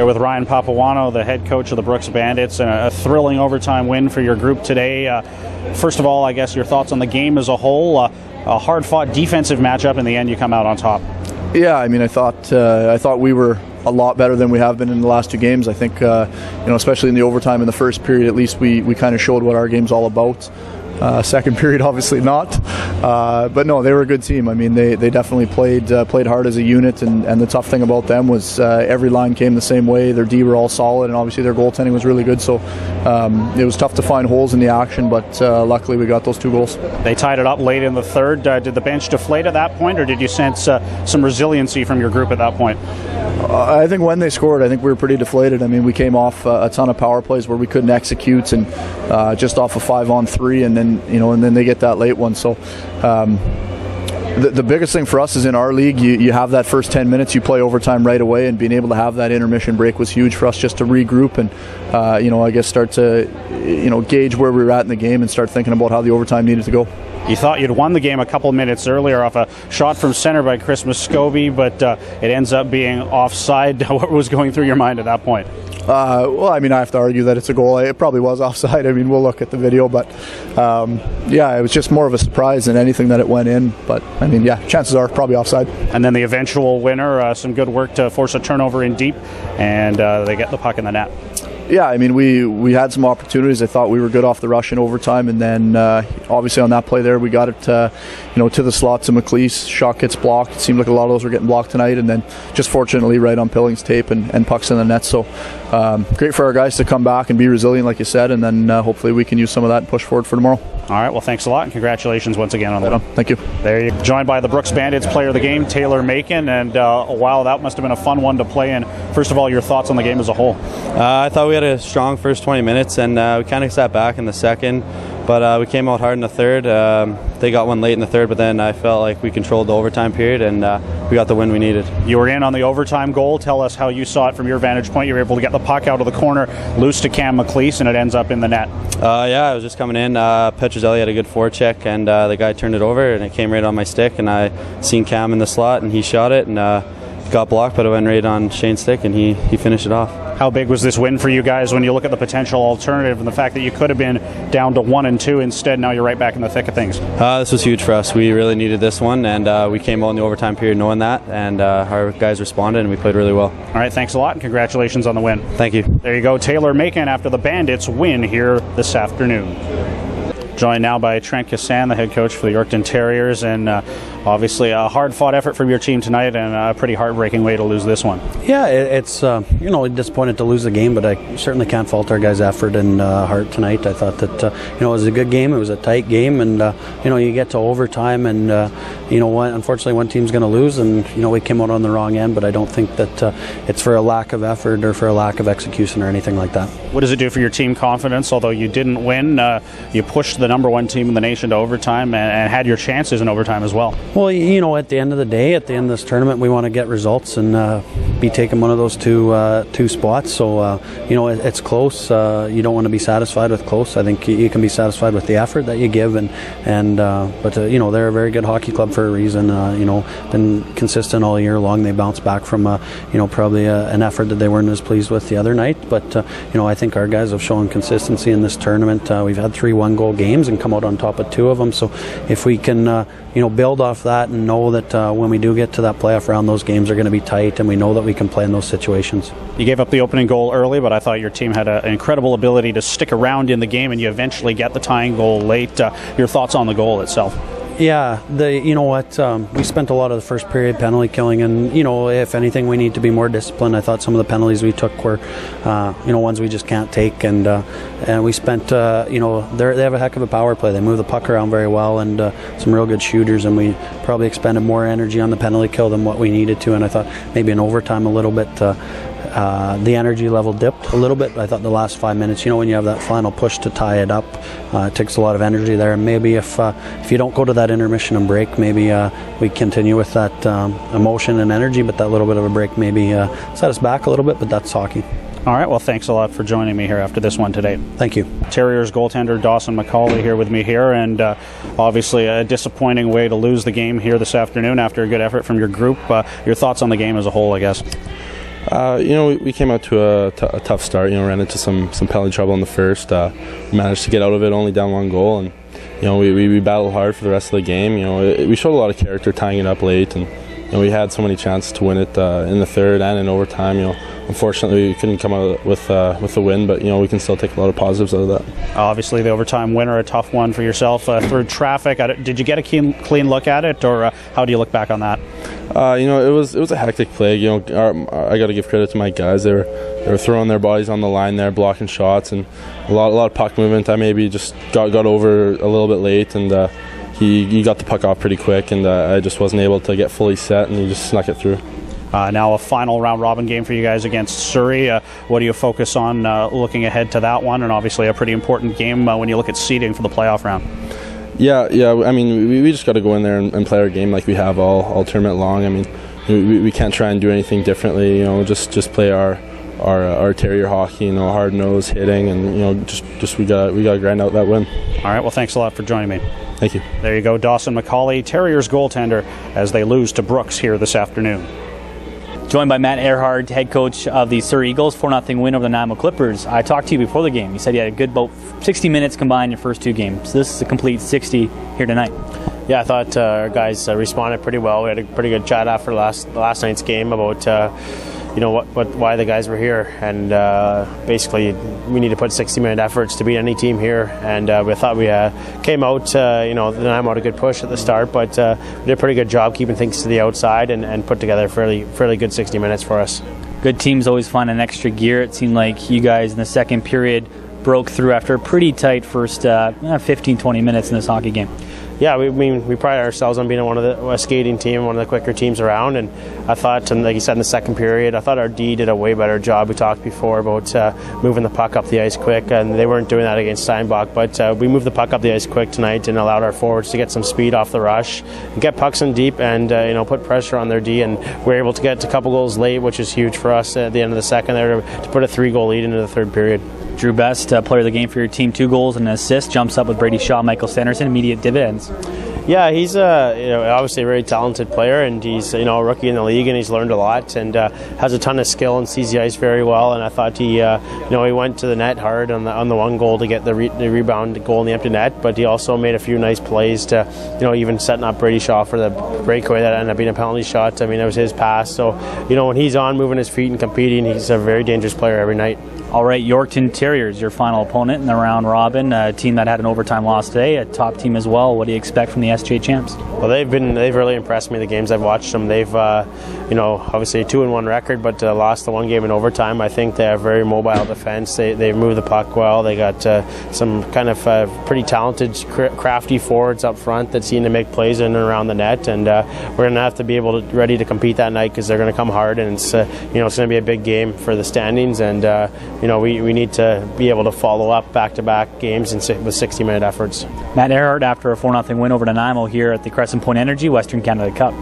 Here with Ryan Papuano, the head coach of the Brooks Bandits, and a thrilling overtime win for your group today. First of all, I guess your thoughts on the game as a whole. A hard-fought defensive matchup. In the end, you come out on top. Yeah, I mean, I thought we were a lot better than we have been in the last two games. I think, especially in the overtime in the first period, at least we kind of showed what our game's all about. Second period, obviously not. But no, they were a good team. I mean, they definitely played hard as a unit, and the tough thing about them was every line came the same way. Their D were all solid, and obviously their goaltending was really good. So it was tough to find holes in the action, but luckily we got those 2 goals. They tied it up late in the third. Did the bench deflate at that point, or did you sense some resiliency from your group at that point? I think when they scored, I think we were pretty deflated. I mean, we came off a ton of power plays where we couldn't execute, and just off a 5-on-3, and then they get that late one. So the biggest thing for us is in our league, you have that first 10 minutes, you play overtime right away, and being able to have that intermission break was huge for us, just to regroup and I guess start to gauge where we were at in the game and start thinking about how the overtime needed to go. You thought you'd won the game a couple minutes earlier off a shot from center by Chris Muscovy, but it ends up being offside. What was going through your mind at that point? Well, I mean, I have to argue that it's a goal. It probably was offside. I mean, we'll look at the video, but it was just more of a surprise than anything that it went in. But I mean, yeah, chances are probably offside. And then the eventual winner, some good work to force a turnover in deep, and they get the puck in the net. Yeah, I mean, we had some opportunities. I thought we were good off the rush in overtime, and then obviously on that play there, we got it to the slot to McLeese. Shot gets blocked. It seemed like a lot of those were getting blocked tonight, and then just fortunately right on Pilling's tape and pucks in the net. So great for our guys to come back and be resilient, like you said, and then hopefully we can use some of that and push forward for tomorrow. All right, well, thanks a lot, and congratulations once again on the win. Thank you. There you're joined by the Brooks Bandits player of the game, Taylor Macon, and wow, that must have been a fun one to play in. First of all, your thoughts on the game as a whole? I thought we had a strong first 20 minutes, and we kind of sat back in the second, but we came out hard in the third. They got one late in the third, but then I felt like we controlled the overtime period, and we got the win we needed. You were in on the overtime goal. Tell us how you saw it from your vantage point. You were able to get the puck out of the corner, loose to Cam McLeese, and it ends up in the net. Yeah, I was just coming in. Petrozelli had a good forecheck, and the guy turned it over, and it came right on my stick, and I seen Cam in the slot, and he shot it, and got blocked, but it went right on Shane's stick, and he finished it off. How big was this win for you guys when you look at the potential alternative and the fact that you could have been down to 1-2 instead? Now you're right back in the thick of things. This was huge for us. We really needed this one, and we came out in the overtime period knowing that, and our guys responded, and we played really well. All right, thanks a lot, and congratulations on the win. Thank you. There you go, Taylor Macon after the Bandits win here this afternoon. Joined now by Trent Cassan, the head coach for the Yorkton Terriers, and obviously a hard-fought effort from your team tonight, and a pretty heartbreaking way to lose this one. Yeah, it's disappointed to lose the game, but I certainly can't fault our guys' effort and heart tonight. I thought that it was a good game. It was a tight game, and you get to overtime, and unfortunately one team's going to lose, and we came out on the wrong end. But I don't think that it's for a lack of effort or for a lack of execution or anything like that. What does it do for your team confidence? Although you didn't win, you pushed the number 1 team in the nation to overtime and had your chances in overtime as well. Well, at the end of the day, at the end of this tournament, we want to get results and be taking one of those two spots. So, it's close. You don't want to be satisfied with close. I think you can be satisfied with the effort that you give, but they're a very good hockey club for a reason. Been consistent all year long. They bounced back from probably an effort that they weren't as pleased with the other night. But I think our guys have shown consistency in this tournament. We've had 3 1-goal games and come out on top of 2 of them. So if we can build off that and know that when we do get to that playoff round, those games are going to be tight, and we know that we can play in those situations. You gave up the opening goal early, but I thought your team had an incredible ability to stick around in the game, and you eventually get the tying goal late. Your thoughts on the goal itself? Yeah, we spent a lot of the first period penalty killing, and if anything, we need to be more disciplined. I thought some of the penalties we took were ones we just can't take, and we spent they have a heck of a power play. They move the puck around very well, and some real good shooters, and we probably expended more energy on the penalty kill than what we needed to. And I thought maybe in overtime a little bit the energy level dipped a little bit. I thought the last 5 minutes, when you have that final push to tie it up, it takes a lot of energy there. And maybe if you don't go to that intermission and break, maybe we continue with that emotion and energy, but that little bit of a break maybe set us back a little bit, but that's hockey. All right, well, thanks a lot for joining me here after this one today. Thank you. Terriers goaltender Dawson McCauley here with me here, and obviously a disappointing way to lose the game here this afternoon after a good effort from your group. Your thoughts on the game as a whole, I guess? We came out to a tough start. Ran into some penalty trouble in the first. Managed to get out of it only down 1 goal, and we battled hard for the rest of the game. We showed a lot of character tying it up late, and we had so many chances to win it in the third and in overtime. Unfortunately, we couldn't come out with a win, but we can still take a lot of positives out of that. Obviously, the overtime winner, a tough one for yourself through traffic. Did you get a clean look at it, or how do you look back on that? It was a hectic play. I got to give credit to my guys. They were throwing their bodies on the line there, blocking shots, and a lot of puck movement. I maybe just got over a little bit late, and he got the puck off pretty quick, and I just wasn't able to get fully set, and he just snuck it through. Now a final round-robin game for you guys against Surrey. What do you focus on looking ahead to that one? And obviously a pretty important game when you look at seeding for the playoff round. Yeah. I mean, we just got to go in there and play our game like we have all tournament long. I mean, we can't try and do anything differently. Just play our Terrier hockey. Hard nose hitting, and just we got to grind out that win. All right. Well, thanks a lot for joining me. Thank you. There you go, Dawson McCauley, Terriers goaltender, as they lose to Brooks here this afternoon. Joined by Matt Ehrhardt, head coach of the Surrey Eagles, 4-0 win over the Nanaimo Clippers. I talked to you before the game. You said you had a good about 60 minutes combined in your first 2 games. So this is a complete 60 here tonight. Yeah, I thought our guys responded pretty well. We had a pretty good chat after last night's game about why the guys were here, and basically we need to put 60-minute efforts to beat any team here, and we thought we came out, Nanaimo had a good push at the start, but we did a pretty good job keeping things to the outside and put together fairly good 60 minutes for us. Good teams always find an extra gear. It seemed like you guys in the second period broke through after a pretty tight first 15-20 minutes in this hockey game. Yeah, we pride ourselves on being a skating team, one of the quicker teams around, and I thought, and like you said in the second period, I thought our D did a way better job. We talked before about moving the puck up the ice quick, and they weren't doing that against Steinbach, but we moved the puck up the ice quick tonight and allowed our forwards to get some speed off the rush, and get pucks in deep, and put pressure on their D, and we were able to get a couple goals late, which is huge for us at the end of the second there to put a 3-goal lead into the third period. Drew Best, player of the game for your team, 2 goals and an assist, jumps up with Brady Shaw, Michael Sanderson, immediate dividends. Yeah, he's obviously a very talented player, and he's a rookie in the league, and he's learned a lot, and has a ton of skill and sees the ice very well. And I thought he went to the net hard on the 1 goal to get the rebound goal in the empty net, but he also made a few nice plays to even setting up Brady Shaw for the breakaway that ended up being a penalty shot. I mean, it was his pass. So when he's on, moving his feet and competing, he's a very dangerous player every night. All right, Yorkton Terriers, your final opponent in the round robin, a team that had an overtime loss today, a top team as well. What do you expect from the SJ champs? Well, they've really impressed me the games I've watched them. They've obviously a 2-1 record, but lost the 1 game in overtime. I think they have very mobile defense. They move the puck well. They got some kind of pretty talented, crafty forwards up front that seem to make plays in and around the net, and we're going to have to be ready to compete that night, because they're going to come hard, and it's going to be a big game for the standings, and we need to be able to follow up back-to-back games with 60-minute efforts. Matt Ehrhardt after a 4-0 win over Nanaimo here at the Crescent Point Energy Western Canada Cup.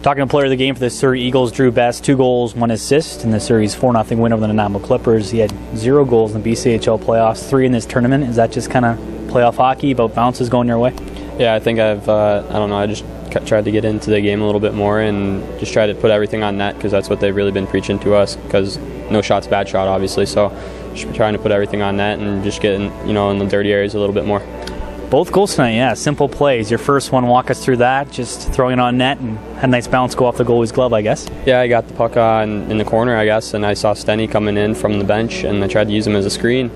Talking to player of the game for the Surrey Eagles, Drew Best, 2 goals, 1 assist in the Surrey's 4-0 win over the Nanaimo Clippers. He had 0 goals in the BCHL playoffs, 3 in this tournament. Is that just kind of playoff hockey, about bounces going your way? Yeah, I think I just tried to get into the game a little bit more and just try to put everything on net, because that's what they've really been preaching to us, because no shot's a bad shot, obviously. So just trying to put everything on net and just getting in the dirty areas a little bit more. Both goals tonight, yeah, simple plays. Your first one, walk us through that, just throwing it on net and had a nice bounce go off the goalie's glove, I guess. Yeah, I got the puck in the corner, I guess, and I saw Stenny coming in from the bench, and I tried to use him as a screen.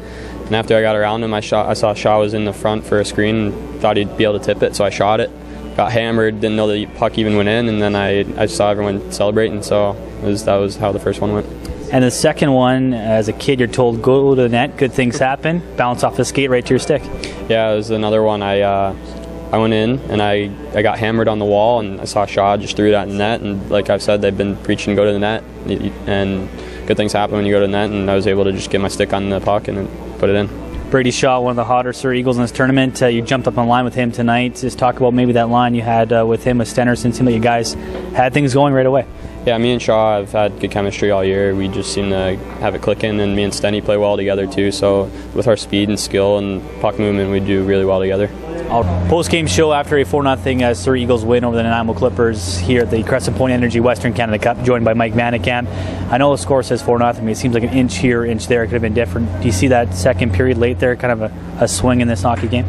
And after I got around him, I saw Shaw was in the front for a screen and thought he'd be able to tip it, so I shot it. Got hammered, didn't know the puck even went in, and then I saw everyone celebrating, so that was how the first one went. And the second one, as a kid, you're told, go to the net, good things happen, bounce off the skate right to your stick. Yeah, it was another one. I went in, and I got hammered on the wall, and I saw Shaw just threw that in the net, and like I've said, they've been preaching go to the net, and good things happen when you go to the net, and I was able to just get my stick on the puck and put it in. Brady Shaw, one of the hotter Surrey Eagles in this tournament. You jumped up on line with him tonight. Just talk about maybe that line you had with him, with Stennerson. Seemed like you guys had things going right away. Yeah, me and Shaw have had good chemistry all year. We just seem to have it clicking, and me and Stenny play well together too. So with our speed and skill and puck movement, we do really well together. Post-game show after a 4-0 Surrey Eagles win over the Nanaimo Clippers here at the Crescent Point Energy Western Canada Cup, joined by Mike Manican. I know the score says 4-0. It seems like an inch here, inch there. It could have been different. Do you see that second period late there, kind of a swing in this hockey game?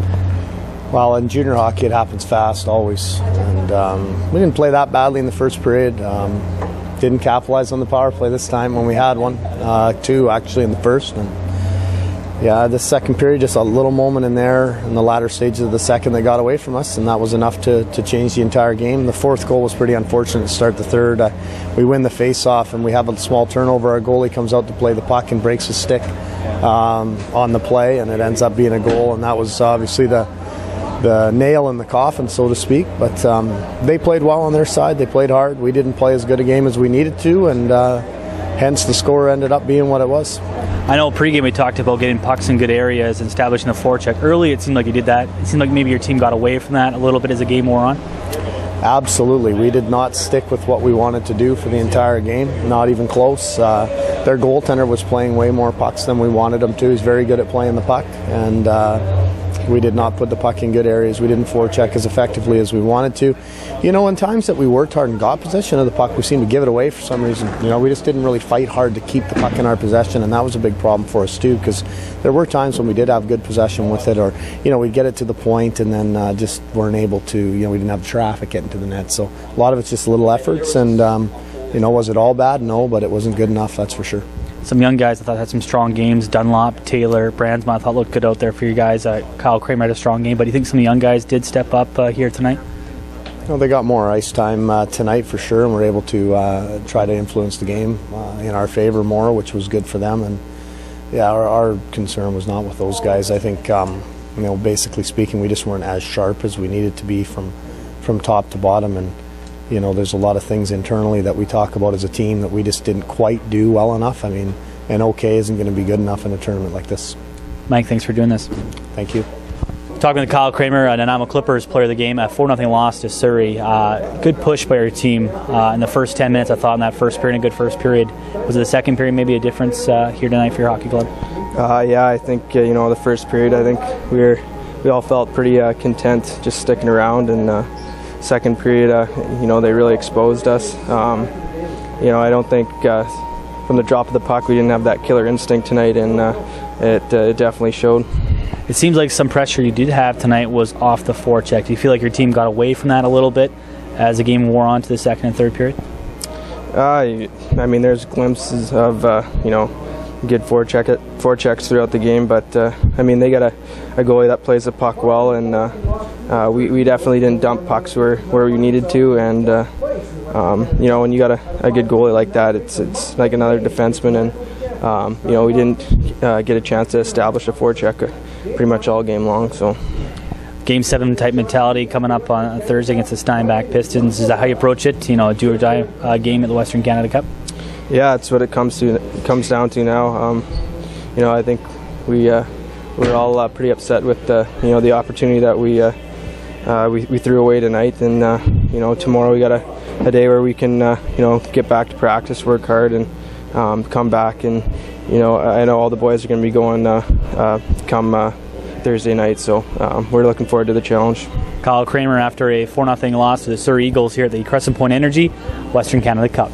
Well, in junior hockey, it happens fast, always. And we didn't play that badly in the first period. Didn't capitalize on the power play this time when we had one. Two, actually, in the first. And yeah, the second period, just a little moment in there in the latter stages of the second that got away from us, and that was enough to change the entire game. The fourth goal was pretty unfortunate to start the third. We win the face-off, and we have a small turnover. Our goalie comes out to play the puck and breaks his stick on the play, and it ends up being a goal, and that was obviously the nail in the coffin, so to speak. But they played well on their side. They played hard. We didn't play as good a game as we needed to, and hence the score ended up being what it was. I know pregame we talked about getting pucks in good areas and establishing a forecheck. Early it seemed like you did that. It seemed like maybe your team got away from that a little bit as the game wore on. Absolutely. We did not stick with what we wanted to do for the entire game, not even close. Their goaltender was playing way more pucks than we wanted him to. He's very good at playing the puck, and we did not put the puck in good areas. We didn't forecheck as effectively as we wanted to. You know, in times that we worked hard and got possession of the puck, we seemed to give it away for some reason. You know, we just didn't really fight hard to keep the puck in our possession, and that was a big problem for us too, because there were times when we did have good possession with it, or, you know, we'd get it to the point and then just weren't able to, you know, we didn't have traffic getting to the net. So a lot of it's just little efforts, and, you know, was it all bad? No, but it wasn't good enough, that's for sure. Some young guys I thought had some strong games. Dunlop, Taylor, Brandsma I thought looked good out there for you guys. Kyle Kramer had a strong game, but do you think some of the young guys did step up here tonight? Well, they got more ice time tonight for sure, and were able to try to influence the game in our favor more, which was good for them. And yeah, our concern was not with those guys. I think, you know, basically speaking, we just weren't as sharp as we needed to be from top to bottom. And you know, there's a lot of things internally that we talk about as a team that we just didn't quite do well enough. I mean, an okay isn't going to be good enough in a tournament like this. Mike, thanks for doing this. Thank you. Talking to Kyle Kramer, Nanaimo Clippers player of the game, a 4-0 loss to Surrey. Good push by your team in the first 10 minutes, I thought, in that first period, a good first period. Was it the second period maybe a difference here tonight for your hockey club? Yeah, I think, you know, the first period, I think we all felt pretty content just sticking around, and second period, you know, they really exposed us. You know, I don't think from the drop of the puck we didn't have that killer instinct tonight, and it definitely showed. It seems like some pressure you did have tonight was off the forecheck. Do you feel like your team got away from that a little bit as the game wore on to the second and third period? I mean, there's glimpses of, you know, good forechecks throughout the game, but I mean, they got a goalie that plays the puck well, and we definitely didn't dump pucks where we needed to, and you know, when you got a good goalie like that, it's like another defenseman, and you know, we didn't get a chance to establish a forecheck pretty much all game long. So Game 7 type mentality coming up on Thursday against the Steinbach Pistons. Is that how you approach it? You know, a do or die game at the Western Canada Cup? Yeah, that's what it comes down to now. You know, I think we're all pretty upset with you know, the opportunity that we threw away tonight, and you know, tomorrow we got a day where we can you know, get back to practice, work hard, and come back. And you know, I know all the boys are going to be going come Thursday night, so we're looking forward to the challenge. Kyle Kramer after a 4-0 loss to the Surrey Eagles here at the Crescent Point Energy Western Canada Cup.